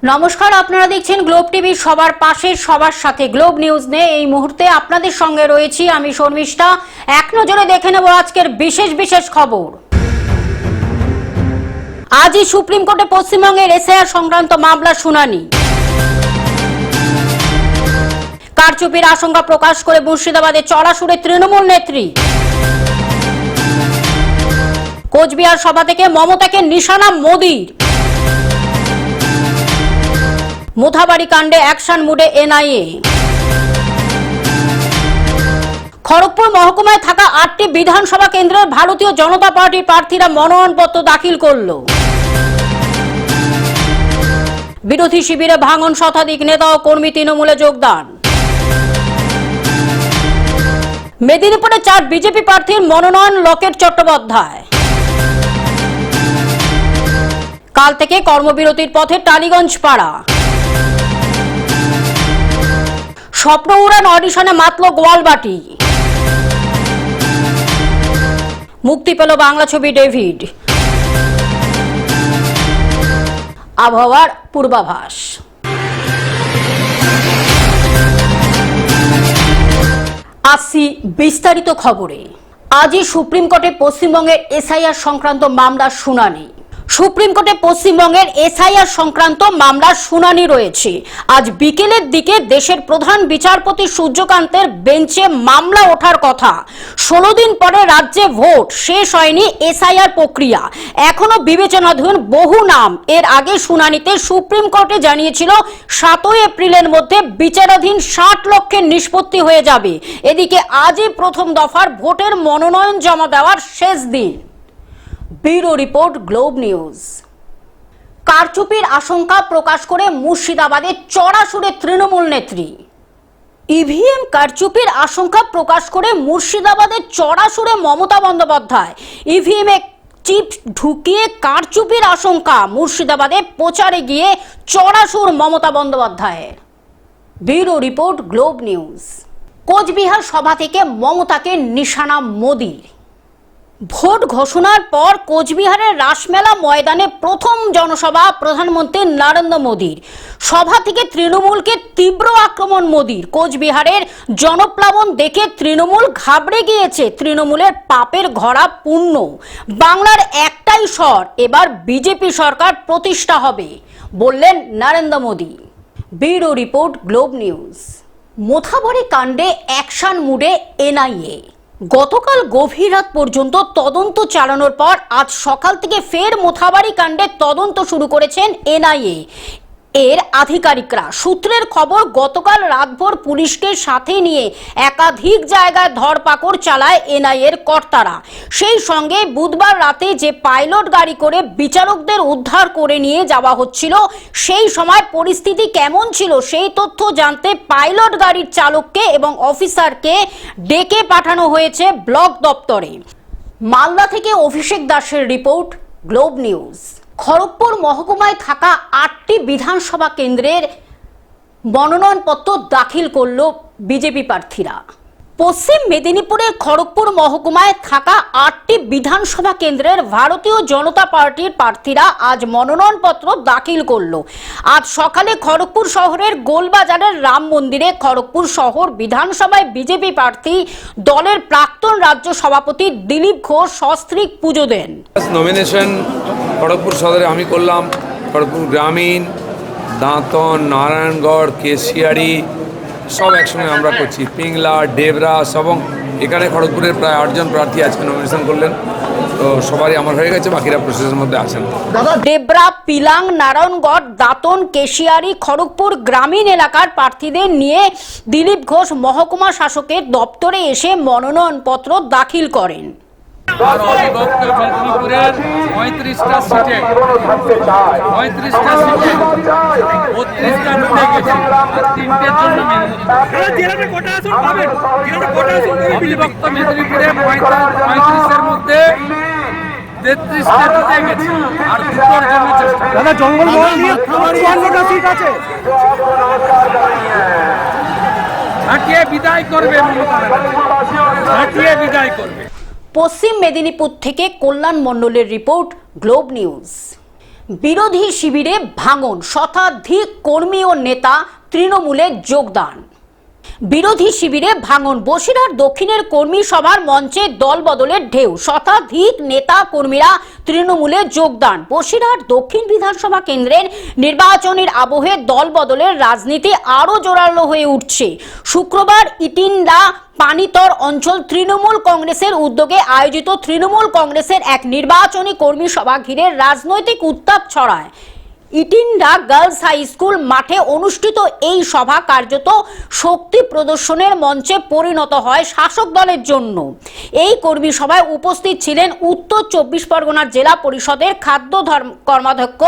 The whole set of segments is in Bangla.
নমস্কার, আপনারা দেখছেন গ্লোব টিভি, সবার পাশে সবার সাথে। গ্লোব নিউজ নিয়ে এই মুহূর্তে আপনাদের সঙ্গে রয়েছি আমি শর্মিষ্ঠা। এক নজরে দেখে নেব আজকের বিশেষ খবর। আজই সুপ্রিম কোর্টে পশ্চিমবঙ্গের এসআইআর সংক্রান্ত মামলার শুনানি। কারচুপির আশঙ্কা প্রকাশ করে মুর্শিদাবাদে চড়া সুরে তৃণমূল নেত্রী। কোচবিহার সভা থেকে মমতাকে নিশানা মোদির। মোথাবাড়ি কাণ্ডে অ্যাকশন মুডে এনআইএ। খড়গপুর মহকুমায় থাকা ৮টি বিধানসভা কেন্দ্রের ভারতীয় জনতা পার্টির প্রার্থীরা মনোনয়নপত্র দাখিল করল। বিরোধী শিবিরে ভাঙন, শতাধিক নেতা ও কর্মী তৃণমূলে যোগদান। মেদিনীপুরে 4 বিজেপি প্রার্থীর মনোনয়ন লকেট চট্টোপাধ্যায়। কাল থেকে কর্মবিরতির পথে টালিগঞ্জ পাড়া। স্বপ্ন উড়ান অডিশনে মাতল গোয়ালবাটি। মুক্তি পেল বাংলা ছবি ডেভিড। আবহাওয়ার পূর্বাভাস। আসছি বিস্তারিত খবরে। আজই সুপ্রিম কোর্টে পশ্চিমবঙ্গের এসআইআর সংক্রান্ত মামলার শুনানি। সুপ্রিম কোর্টে পশ্চিমবঙ্গের এসআইআর সংক্রান্ত মামলার শুনানি রয়েছে। আজ বিকেলের দিকে দেশের প্রধান বিচারপতি সূর্যকান্তের বেঞ্চে মামলা ওঠার কথা। 16 দিন পরে রাজ্যে ভোট, শেষ হয়নি এসআইআর প্রক্রিয়া, এখনো বিবেচনাধীন বহু নাম। এর আগে শুনানিতে সুপ্রিম কোর্টে জানিয়েছিল 7 এপ্রিলের মধ্যে বিচারাধীন 60 লক্ষের নিষ্পত্তি হয়ে যাবে। এদিকে আজই প্রথম দফার ভোটের মনোনয়ন জমা দেওয়ার শেষ দিন। Bureau report, globe News. কারচুপির আশঙ্কা প্রকাশ করে মুর্শিদাবাদে চড়া সুরে তৃণমূল নেত্রী। ইভিএম কারচুপির আশঙ্কা প্রকাশ করে মুর্শিদাবাদে চড়া সুরে মমতা বন্দ্যোপাধ্যায়। ইভিএমে চিপ ঢুকিয়ে কারচুপির আশঙ্কা, মুর্শিদাবাদে প্রচারে গিয়ে চড়া সুর মমতা বন্দ্যোপাধ্যায়ের। Bureau report, globe news. Cooch Behar সভা থেকে মমতাকে নিশানা মোদির। ভোট ঘোষণার পর কোচবিহারের রাসমেলা ময়দানে প্রথম জনসভা প্রধানমন্ত্রী নরেন্দ্র মোদির। সভা থেকে তৃণমূলকে তীব্র আক্রমণ মোদির। কোচবিহারের জনপ্লাবন দেখে তৃণমূল ঘাবড়ে গিয়েছে। তৃণমূলের পাপের ঘরা পূর্ণ। বাংলার একটাই স্বর, এবার বিজেপি সরকার প্রতিষ্ঠা হবে বললেন Narendra Modi. Bureau report, globe news. Mothabari কাণ্ডে অ্যাকশন মুডে এনআইএ। গতকাল গভীর রাত পর্যন্ত তদন্ত চালানোর পর আজ সকাল থেকে ফের মোথাবাড়ি কাণ্ডের তদন্ত শুরু করেছেন এনআইএ এর আধিকারিকরা। সূত্রের খবর, গতকাল রাতভর পুলিশকে সাথে নিয়ে একাধিক জায়গায় ধরপাকড় চালায় এনআইএর কর্তারা। সেই সঙ্গে বুধবার রাতে যে পাইলট গাড়ি করে বিচারকদের উদ্ধার করে নিয়ে যাওয়া হচ্ছিল, সেই সময় পরিস্থিতি কেমন ছিল সেই তথ্য জানতে পাইলট গাড়ির চালককে এবং অফিসারকে ডেকে পাঠানো হয়েছে ব্লক দপ্তরে। মালদা থেকে অভিষেক দাসের রিপোর্ট, গ্লোব নিউজ। খড়গপুর মহকুমায় থাকা 8টি বিধানসভা কেন্দ্রের মনোনয়নপত্র দাখিল করল বিজেপি প্রার্থীরা। পশ্চিম মেদিনীপুরের খড়গপুর মহকুমায় থাকা 8টি বিধানসভা কেন্দ্রের ভারতীয় জনতা পার্টির প্রার্থীরা আজ মনোনয়নপত্র দাখিল করল। আজ সকালে খড়গপুর শহরের গোলবাজারের রাম মন্দিরে খড়গপুর শহর বিধানসভায় বিজেপি প্রার্থী দলের প্রাক্তন রাজ্য সভাপতি দিলীপ ঘোষ সস্ত্রীক পুজো দেন। নমিনেশন খড়গপুর সদরে আমি করলাম। খড়গপুর গ্রামীণ, দাঁতন, নারায়ণগড়, কেশিয়ারি সব একসঙ্গে আমরা করছি। পিংলা, ডেবরা এবং এখানে খড়গপুরের প্রায় 8 জন প্রার্থী আজকে নমিনেশন করলেন। তো সবারই আমার হয়ে গেছে, বাকিরা প্রসেসের মধ্যে আছেন। ডেবরা, পিলাং, নারায়ণগড়, দাঁতন, কেশিয়ারি, খড়গপুর গ্রামীণ এলাকার প্রার্থীদের নিয়ে দিলীপ ঘোষ মহকুমা শাসকের দপ্তরে এসে মনোনয়নপত্র দাখিল করেন। মেদিনীপুরের 35টা সিটে 32টা মিটে গেছে, 3টের জন্য অবিভক্ত মেদিনীপুরে 35-এর মধ্যে 33টা মিটে গেছে, আর 2টোর জন্য চেষ্টা। ঝাঁটিয়ে বিদায় করবে মমতা ব্যানার্জি, ঝাঁটিয়ে বিদায় করবে। পশ্চিম মেদিনীপুর থেকে কল্যাণ মণ্ডলের রিপোর্ট, গ্লোব নিউজ। বিরোধী শিবিরে ভাঙন, শতাধিক কর্মী ও নেতা তৃণমূলে যোগদান। বিরোধী শিবিরে ভাঙন, বসিরহাট দক্ষিণের কর্মী সভার মঞ্চে দল বদলের ঢেউ, শতাধিক নেতা কর্মীরা তৃণমূলে যোগদান। বসিরহাট দক্ষিণ বিধানসভা কেন্দ্রের নির্বাচনের আবহে দল বদলের রাজনীতি আরও জোরালো হয়ে উঠছে। শুক্রবার ইটিন্ডা পানিতর অঞ্চল তৃণমূল কংগ্রেসের উদ্যোগে আয়োজিত তৃণমূল কংগ্রেসের এক নির্বাচনী কর্মী সভা ঘিরে রাজনৈতিক উত্তাপ ছড়ায়। ইটিন্ডা গার্লস হাই স্কুল মাঠে অনুষ্ঠিত এই সভা কার্যত শক্তি প্রদর্শনের মঞ্চে পরিণত হয় শাসক দলের জন্য। এই কর্মী সভায় উপস্থিত ছিলেন উত্তর 24 পরগনার জেলা পরিষদের খাদ্য কর্মাধ্যক্ষ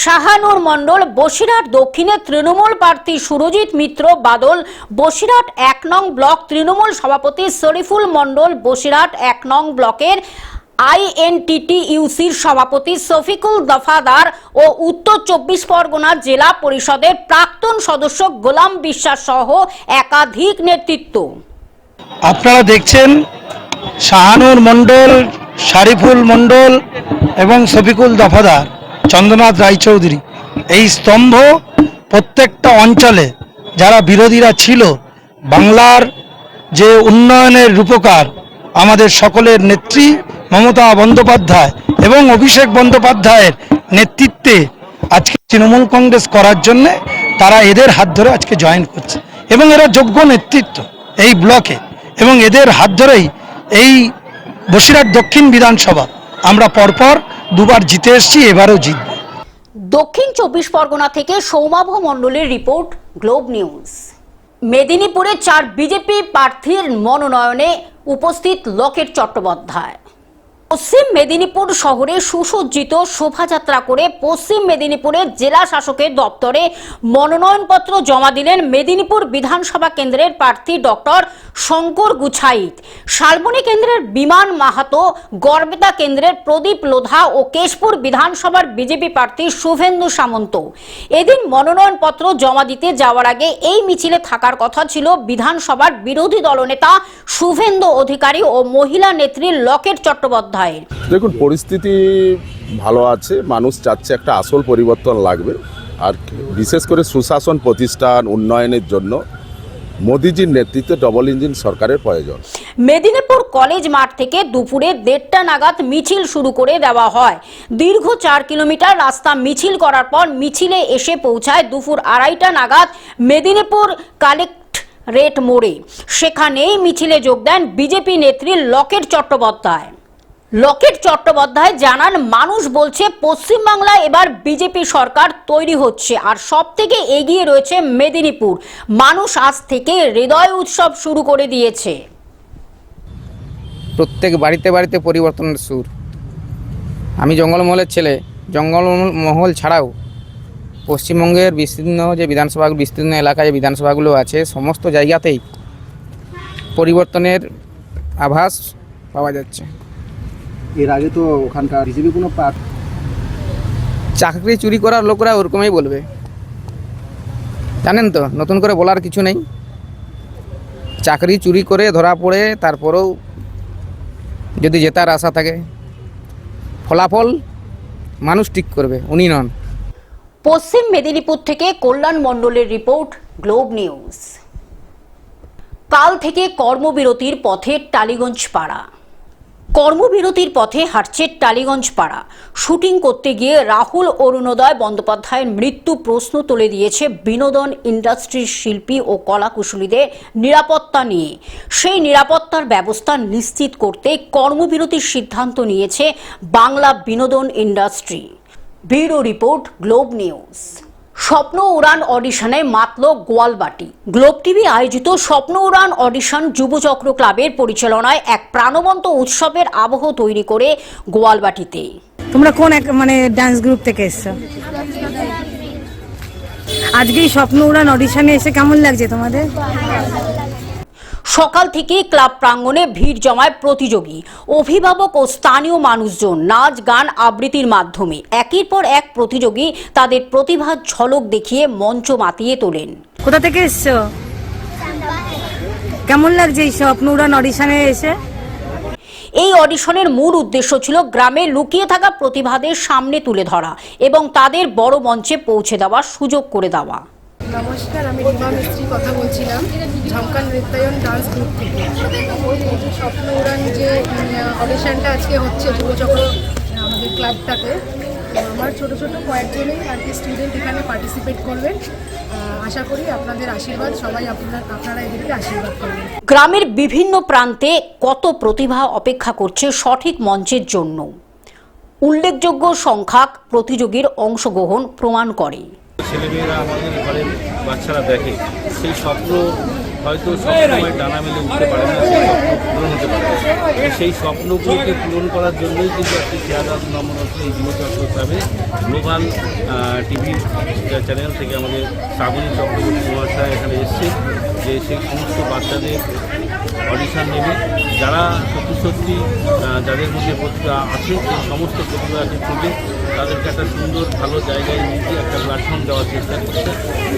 শাহানুর মণ্ডল, বসিরহাট দক্ষিণের তৃণমূল প্রার্থী সুরজিৎ মিত্র বাদল, বসিরহাট 1 নং ব্লক তৃণমূল সভাপতি শরীফুল মণ্ডল, বসিরহাট 1 নং ব্লকের INTTUCর সভাপতি শফিকুল দফাদার ও উত্তর 24 পরগনা জেলা পরিষদের প্রাক্তন সদস্য গোলাম বিশ্বাস সহ একাধিক নেতৃত্ব। আপনারা দেখছেন শাহানুর মণ্ডল, শরীফুল মণ্ডল এবং শফিকুল দফাদার, চন্দ্রনাথ রায়চৌধুরী, এই স্তম্ভ প্রত্যেকটা অঞ্চলে যারা বিরোধীরা ছিল, বাংলার যে উন্নয়নের রূপকার আমাদের সকলের নেত্রী মমতা বন্দ্যোপাধ্যায় এবং অভিষেক বন্দ্যোপাধ্যায়ের নেতৃত্বে আজকে তৃণমূল কংগ্রেস করার জন্য তারা এদের হাত ধরে আজকে জয়েন করছে এবং এরা যোগ্য নেতৃত্ব এই ব্লকে, এবং এদের হাত ধরেই এই বসিরহাট দক্ষিণ বিধানসভা আমরা পরপর দুবার জিতে এসেছি, এবারও জিতব। দক্ষিণ 24 পরগনা থেকে সৌমাভ মণ্ডলের রিপোর্ট, গ্লোব নিউজ। মেদিনীপুরে 4 বিজেপি প্রার্থীর মনোনয়নে উপস্থিত লকেট চট্টোপাধ্যায়। পশ্চিম মেদিনীপুর শহরে সুসজ্জিত শোভাযাত্রা করে পশ্চিম মেদিনীপুরের জেলা শাসকের দপ্তরে মনোনয়নপত্র জমা দিলেন মেদিনীপুর বিধানসভা কেন্দ্রের প্রার্থী ডক্টর শঙ্কর গুছাইত, শালবনী কেন্দ্রের বিমান মাহাতো, গড়বেতা কেন্দ্রের প্রদীপ লোধা ও কেশপুর বিধানসভার বিজেপি প্রার্থী শুভেন্দু সামন্ত। এদিন মনোনয়নপত্র জমা দিতে যাওয়ার আগে এই মিছিলে থাকার কথা ছিল বিধানসভার বিরোধী দলনেতা শুভেন্দু অধিকারী ও মহিলা নেত্রী লকেট চট্টোপাধ্যায়। দেখুন, পরিস্থিতি ভালো আছে, মানুষ চাচ্ছে একটা আসল পরিবর্তন লাগবে, আর বিশেষ করে সুশাসন প্রতিষ্ঠান উন্নয়নের জন্য মোদিজির নেতৃত্বে ডবল ইঞ্জিন সরকারের প্রয়োজন। মেদিনীপুর কলেজ মাঠ থেকে দুপুরে 1:30 নাগাদ মিছিল শুরু করে দেওয়া হয়। দীর্ঘ 4 কিলোমিটার রাস্তা মিছিল করার পর মিছিলে এসে পৌঁছায় দুপুর 2:30 নাগাদ মেদিনীপুর কালেক্টরেট মোড়ে। সেখানেই মিছিলে যোগ দেন বিজেপি নেত্রী লকেট চট্টোপাধ্যায়। লকেট চট্টোপাধ্যায় জানান, মানুষ বলছে পশ্চিমবাংলায় এবার বিজেপি সরকার তৈরি হচ্ছে, আর সব থেকে এগিয়ে রয়েছে মেদিনীপুর। মানুষ আজ থেকে হৃদয় উৎসব শুরু করে দিয়েছে। প্রত্যেক বাড়িতে বাড়িতে পরিবর্তনের সুর। আমি জঙ্গলমহলের ছেলে, জঙ্গলমহল ছাড়াও পশ্চিমবঙ্গের বিস্তীর্ণ যে বিধানসভা, বিস্তীর্ণ এলাকায় যে বিধানসভাগুলো আছে, সমস্ত জায়গাতেই পরিবর্তনের আভাস পাওয়া যাচ্ছে। এর আগে তো ওখানকার বিজেপি কোনো চাকরি চুরি করার লোকরা ওরকমই বলবে, জানেন তো, নতুন করে বলার কিছু নেই। চাকরি চুরি করে ধরা পড়ে তারপরেও যদি জেতার আশা থাকে, ফলাফল মানুষ ঠিক করবে, উনি নন। পশ্চিম মেদিনীপুর থেকে কল্যাণ মণ্ডলের রিপোর্ট, গ্লোব নিউজ। কাল থেকে কর্মবিরতির পথে টালিগঞ্জ পাড়া। কর্মবিরতির পথে হাঁটছে টালিগঞ্জ পাড়া। শুটিং করতে গিয়ে রাহুল অরুণোদয় বন্দ্যোপাধ্যায়ের মৃত্যু প্রশ্ন তুলে দিয়েছে বিনোদন ইন্ডাস্ট্রির শিল্পী ও কলাকুশলীদের নিরাপত্তা নিয়ে। সেই নিরাপত্তার ব্যবস্থা নিশ্চিত করতে কর্মবিরতির সিদ্ধান্ত নিয়েছে বাংলা বিনোদন industry. Bureau report, globe news. স্বপ্ন উড়ান অডিশনে মাতল গোয়ালবাটি। গ্লোব টিভি আয়োজিত স্বপ্ন উড়ান অডিশন যুবচক্র ক্লাবের পরিচালনায় এক প্রাণবন্ত উৎসবের আবহ তৈরি করে গোয়ালবাটিতে। তোমরা কোন ডান্স গ্রুপ থেকে এসছো? আজকে স্বপ্ন উড়ান অডিশনে এসে কেমন লাগছে তোমাদের? সকাল থেকে ক্লাব প্রাঙ্গণে ভিড় জমায় প্রতিযোগী, অভিভাবক ও স্থানীয় মানুষজন। নাচ, গান, আবৃত্তির মাধ্যমে একের পর এক প্রতিযোগী তাদের প্রতিভার ঝলক দেখিয়ে মঞ্চ মাতিয়ে তোলেন। কোথা থেকে এসছো? কেমন লাগছে এই স্বপ্ন উড়ান অডিশনে এসে? এই অডিশনের মূল উদ্দেশ্য ছিল গ্রামে লুকিয়ে থাকা প্রতিভাদের সামনে তুলে ধরা এবং তাদের বড় মঞ্চে পৌঁছে দেওয়ার সুযোগ করে দেওয়া। নমস্কার, আমি রীমা মিস্ত্রি কথা বলছিলাম ঝমকা নৃত্যায়ন ডান্স গ্রুপ থেকে। এই যে স্বপ্ন উড়ান যে অডিশনটা আজকে হচ্ছে যুবচক্র আমাদের ক্লাবটাতে, আমার ছোট ছোট কয়েকজনই আর কি স্টুডেন্ট এখানে পার্টিসিপেট করবেন। আশা করি আপনাদের আশীর্বাদ, সবাই আপনারা এদেরকে আশীর্বাদ করবেন। গ্রামের বিভিন্ন প্রান্তে কত প্রতিভা অপেক্ষা করছে সঠিক মঞ্চের জন্য। উল্লেখযোগ্য সংখ্যক প্রতিযোগীর অংশগ্রহণ প্রমাণ করে। ছেলেমেয়েরা আমাদের ঘরের বাচ্চারা দেখে, সেই স্বপ্ন হয়তো সবসময় ডানা মেলে উঠতে পারে না, সেই স্বপ্ন পূরণ হতে পারে। সেই স্বপ্নগুলোকে পূরণ করার জন্যই কিন্তু একটি চেয়ারদার নম্বর এই যুবচক্র ক্লাবে গ্লোবাল টিভি চ্যানেল থেকে আমাদের শ্রাবণী চক্রবর্তী মহাশয় এখানে এসছে, যে সেই সমস্ত বাচ্চাদের অডিশন নেবে, যারা সত্যি যাদের মধ্যে প্রতিভা আছে সেই সমস্ত প্রতিভাকে খুঁজে তাদেরকে একটা সুন্দর ভালো জায়গায় নিয়ে গিয়ে একটা প্ল্যাটফর্ম দেওয়ার চেষ্টা করছে।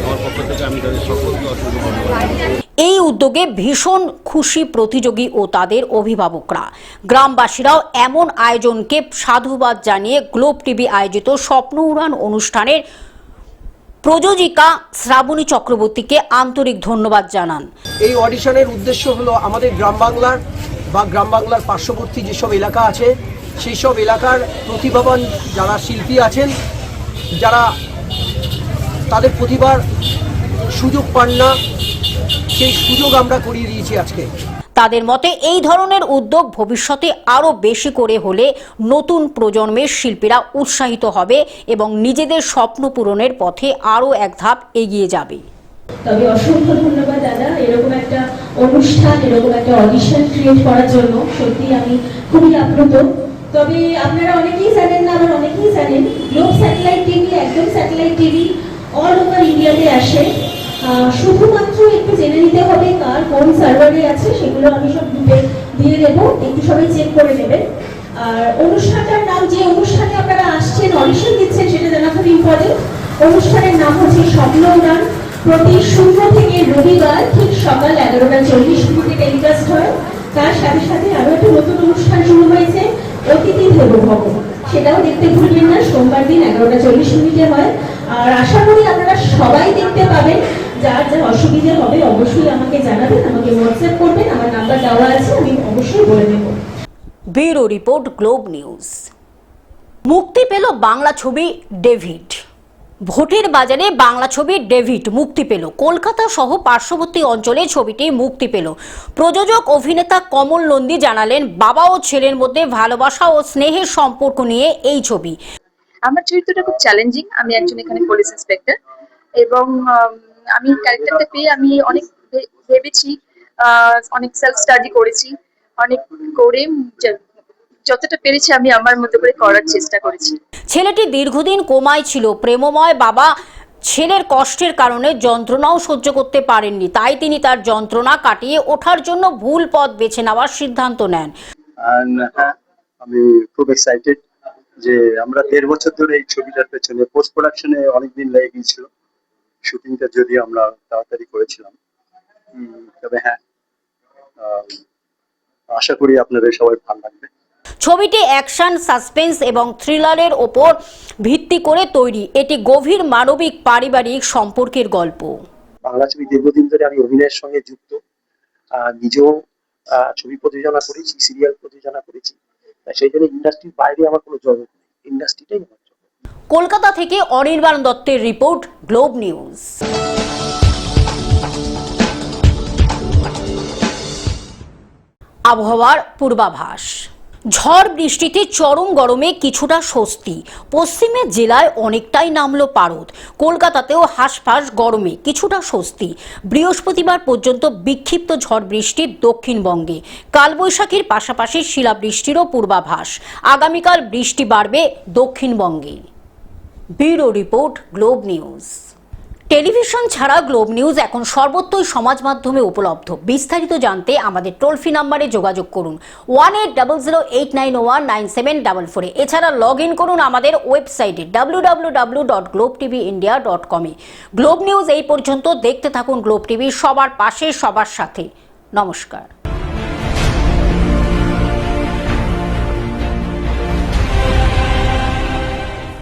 আমার পক্ষ থেকে আমি তাদের সকলকে অসংখ্য ধন্যবাদ। এই উদ্যোগে ভীষণ খুশি প্রতিযোগী ও তাদের অভিভাবকরা। গ্রামবাসীরাও এমন আয়োজনকে সাধুবাদ জানিয়ে গ্লোব টিভি আয়োজিত স্বপ্ন উড়ান অনুষ্ঠানের প্রযোজিকা শ্রাবণী চক্রবর্তীকে আন্তরিক ধন্যবাদ জানান। এই অডিশনের উদ্দেশ্য হলো আমাদের গ্রাম বাংলার পার্শ্ববর্তী যেসব এলাকা আছে সেই সব এলাকার প্রতিভাবান যারা শিল্পী আছেন, যারা তাদের প্রতিভার সুযোগ পান না, সেই সুযোগ আমরা করিয়ে দিয়েছি আজকে। তাদের মতে এই ধরনের উদ্যোগ ভবিষ্যতে আরও বেশি করে হলে নতুন প্রজন্মের শিল্পীরা উৎসাহিত হবে এবং নিজেদের স্বপ্ন পূরণের পথে আরও এক ধাপ এগিয়ে যাবে। তবে অসংখ্য ধন্যবাদ দাদা, এরকম একটা অনুষ্ঠান, এরকম একটা অডিশন ক্রিয়েট করার জন্য সত্যি আমি খুবই আপ্লুত। তবে আপনারা অনেকেই জানেন না, আবার অনেকেই জানেন, গ্লোব স্যাটেলাইট টিভি, একদম স্যাটেলাইট টিভি অল ওভার ইন্ডিয়াতে আসে। শুধুমাত্র একটু জেনে নিতে হবে কার কোন সার্ভারে আছে, সেগুলো আমি সব গ্রুপে দিয়ে দেবো, একটু সবাই চেক করে নেবেন। আর অনুষ্ঠানটার নাম, যে অনুষ্ঠানে আপনারা আসছেন অডিশন দিচ্ছেন, সেটা জানা খুব ইম্পর্টেন্ট। অনুষ্ঠানের নাম হচ্ছে স্বপ্ন উড়ান। প্রতি শুক্র থেকে রবিবার ঠিক সকাল 11:40 টেলিকাস্ট হয়। তার সাথে সাথে আরও একটা নতুন অনুষ্ঠান শুরু হয়েছে, অতিথি দেবো ভব, সেটাও দেখতে ভুলবেন না। সোমবার দিন 11:40 হয়। আর আশা করি আপনারা সবাই দেখতে পাবেন। যার যা অসুবিধা হবে অবশ্যই আমাকে জানাবেন, আমাকে হোয়াটসঅ্যাপ করবেন, আমার নাম্বার দেওয়া আছে, আমি অবশ্যই বলে দেব। Bureau report, globe News. মুক্তি পেল বাংলা ছবি ডেভিড। ভোটের বাজারে বাংলা ছবি ডেভিড মুক্তি পেল। কলকাতা সহ পার্শ্ববর্তী অঞ্চলে ছবিটি মুক্তি পেল। প্রযোজক অভিনেতা কমল নন্দী জানালেন, বাবা ও ছেলের মধ্যে ভালোবাসা ও স্নেহের সম্পর্ক নিয়ে এই ছবি। আমার চরিত্রটা খুব চ্যালেঞ্জিং। আমি একজন এখানে পুলিশ ইন্সপেক্টর এবং আমি ক্যারেক্টারটা পেয়ে আমি অনেক ভেবেছি, অনেক সেলফ স্টাডি করেছি, অনেক করে যতটা পেরেছি আমি আমার মতো করে করার চেষ্টা করেছি। ছেলেটি দীর্ঘদিন কোমায় ছিল। প্রেমময় বাবা ছেলের কষ্টের কারণে যন্ত্রণাও সহ্য করতে পারেননি, তাই তিনি তার যন্ত্রণা কাটিয়ে ওঠার জন্য ভুল পথ বেছে নেওয়ার সিদ্ধান্ত নেন। আমি খুব এক্সাইটেড যে আমরা 1.5 বছর ধরে এই ছবিটার পেছনে পোস্ট প্রোডাকশনে অনেকদিন লেগে গিয়েছিল। শুটিংটা যদি আমরা তাড়াতাড়ি করেছিলাম, তবে হ্যাঁ, আশা করি আপনাদের সবাই ভালো লাগবে। ছবিটি অ্যাকশন, সাসপেন্স এবং থ্রিলারের ওপর ভিত্তি করে তৈরি। এটি গভীর মানবিক পারিবারিক সম্পর্কের গল্প। বাংলা ছবি দীর্ঘদিন ধরে আমি অভিনয়ের সঙ্গে যুক্ত, নিজেও ছবি প্রযোজনা করেছি, সিরিয়াল প্রযোজনা করেছি, সেই জন্য ইন্ডাস্ট্রির বাইরে আমার কোনো জগৎ নেই, ইন্ডাস্ট্রিটাই আমার জগৎ। কলকাতা থেকে অনির্বাণ দত্তের রিপোর্ট, গ্লোব নিউজ। আবহাওয়ার পূর্বাভাস। ঝড় বৃষ্টিতে চরম গরমে কিছুটা স্বস্তি। পশ্চিমের জেলায় অনেকটাই নামলো পারদ। কলকাতাতেও হাঁসফাঁস গরমে কিছুটা স্বস্তি। বৃহস্পতিবার পর্যন্ত বিক্ষিপ্ত ঝড় বৃষ্টি দক্ষিণবঙ্গে। কালবৈশাখীর পাশাপাশি শিলাবৃষ্টিরও পূর্বাভাস। আগামীকাল বৃষ্টি বাড়বে দক্ষিণবঙ্গে। Bureau report, globe news. Television ছাড়া গ্লোব নিউজ এখন সর্বত্রই সমাজ মাধ্যমে উপলব্ধ। বিস্তারিত জানতে আমাদের টোল ফ্রি নাম্বারে যোগাযোগ করুন 180089019744। এছাড়া লগ ইন করুন আমাদের ওয়েবসাইটে www.globtvindia.com। গ্লোব নিউজ এই পর্যন্ত। দেখতে থাকুন গ্লোব টিভি, সবার পাশে সবার সাথে। নমস্কার।